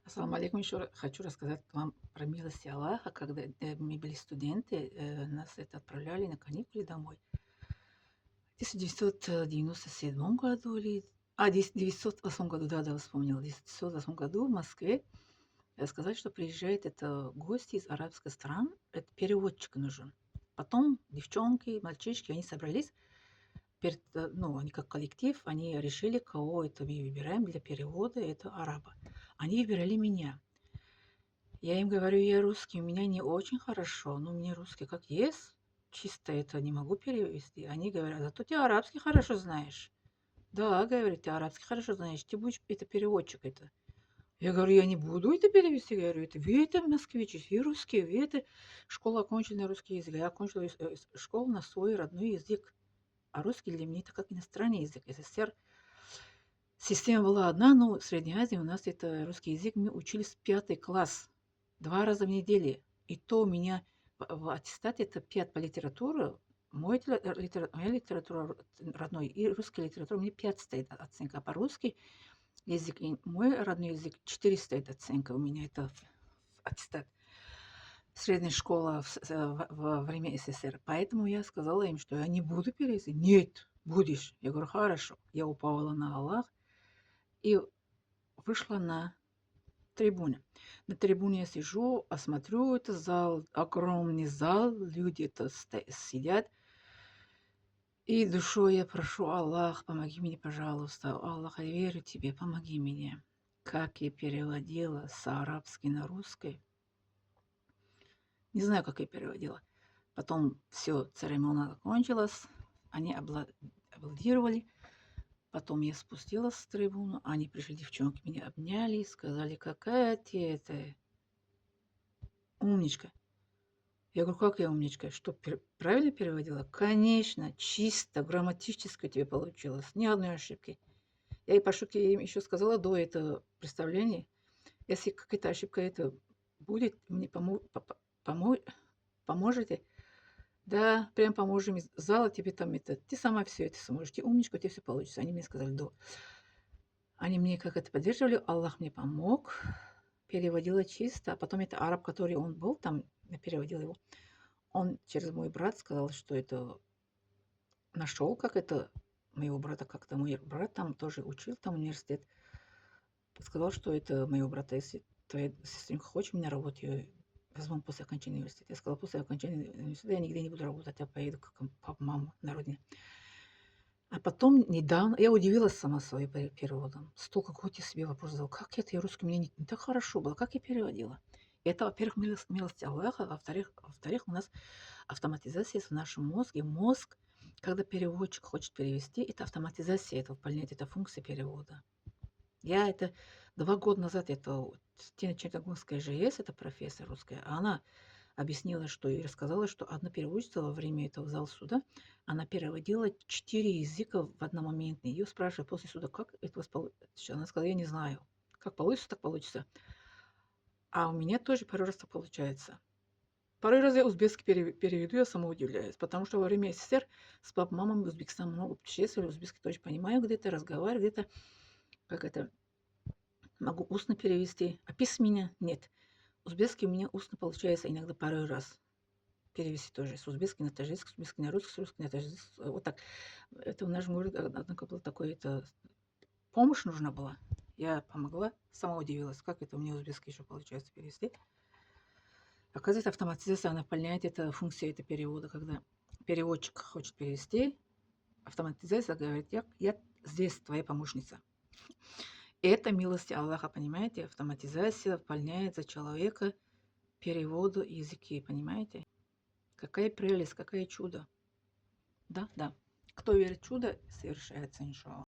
Ассаламу алейкум. Еще хочу рассказать вам про милости Аллаха. Когда мы были студенты, нас отправляли на каникулы домой. В 1997 году или... 1908 году, да, вспомнила. В 1908 году в Москве сказали, что приезжает это гости из арабских стран. Это переводчик нужен. Потом девчонки, мальчишки, они собрались. Ну, они как коллектив, они решили, кого это мы выбираем для перевода. Это араба. Они выбирали меня. Я им говорю, я русский, у меня не очень хорошо, но мне русский как есть, чисто это не могу перевести. Они говорят, зато ты арабский хорошо знаешь. Да, говорит, ты арабский хорошо знаешь, ты будешь это переводчик это. Я говорю, я не буду это перевести, говорю, это вы это москвичи, вы русские, вы это школу окончили на русский язык, я окончила школу на свой родной язык, а русский для меня это как иностранный язык. СССР система была одна, но в Средней Азии у нас это русский язык, мы учились 5 класс. 2 раза в неделю. И то у меня в аттестате это 5 по литературе. Моя литература родной и русская литература, мне 5 стоит оценка. А по-русски язык и мой родной язык 4 стоит оценка. У меня это аттестат. Средняя школа во время СССР. Поэтому я сказала им, что я не буду перевести. Нет, будешь. Я говорю, хорошо. Я уповала на Аллах и вышла на трибуне. На трибуне я сижу, осмотрю этот зал, огромный зал, люди это сидят. И душой я прошу, Аллах, помоги мне, пожалуйста. Аллах, я верю тебе, помоги мне. Как я переводила с арабский на русский. Не знаю, как я переводила. Потом все, церемония закончилась, они аплодировали. Потом я спустилась с трибуны, они пришли, девчонки, меня обняли и сказали, какая ты это умничка. Я говорю, как я умничка? Что, правильно переводила? Конечно, чисто, грамматически тебе получилось. Ни одной ошибки. Я и по шутке им еще сказала до этого представления, если какая-то ошибка это будет, мне поможете? Да, прям поможем из зала тебе там это. Ты сама все это сможешь. Ты умничка, у тебя все получится. Они мне сказали, да. Они мне как это поддерживали, Аллах мне помог. Переводила чисто. А потом это араб, который он был там, я переводила его. Он через мой брат сказал, что это нашел, как это моего брата, как-то мой брат там тоже учил, там университет. Сказал, что это моего брата, если твоя сестренка хочет меня работать, я возьму после окончания университета. Я сказала, после окончания университета я нигде не буду работать, я поеду к папа, маму на родине. А потом недавно, я удивилась сама своим переводом. Столько какой-то себе вопрос задал, как это я русский, мне не так хорошо было, как я переводила. Это, во-первых, милость Аллаха, во-вторых, у нас автоматизация в нашем мозге. Мозг, когда переводчик хочет перевести, это автоматизация, это выполняет, это функция перевода. Я это 2 года назад, это Тина Черногорская же есть, это профессор русская, а она объяснила, что и рассказала, что одна переводчица во время этого зала суда, она переводила 4 языка в одномоментно. Ее спрашивают после суда, как это у вас получится? Она сказала, я не знаю. Как получится, так получится. А у меня тоже пару раз так получается. Порой раз я узбекский переведу, я сама удивляюсь, потому что во время СССР с папой, мамой в Узбекистан много путешествовали, узбекский тоже понимаю где-то, разговариваю где-то, как это, могу устно перевести, а письменно нет. Узбекский у меня устно получается иногда пару раз перевести тоже с узбекский на таджикский, с узбекский на русский, с русский на таджикский, вот так. Это в нашем городе, однако, был такой, это помощь нужна была. Я помогла, сама удивилась, как это у меня узбекский еще получается перевести. Оказывается, автоматизация, она выполняет эту функцию это перевода, когда переводчик хочет перевести, автоматизация говорит, я здесь твоя помощница. Это милость Аллаха, понимаете? Автоматизация выполняет за человека переводу языки, понимаете? Какая прелесть, какое чудо. Да, да. Кто верит в чудо, совершается, иншаллах.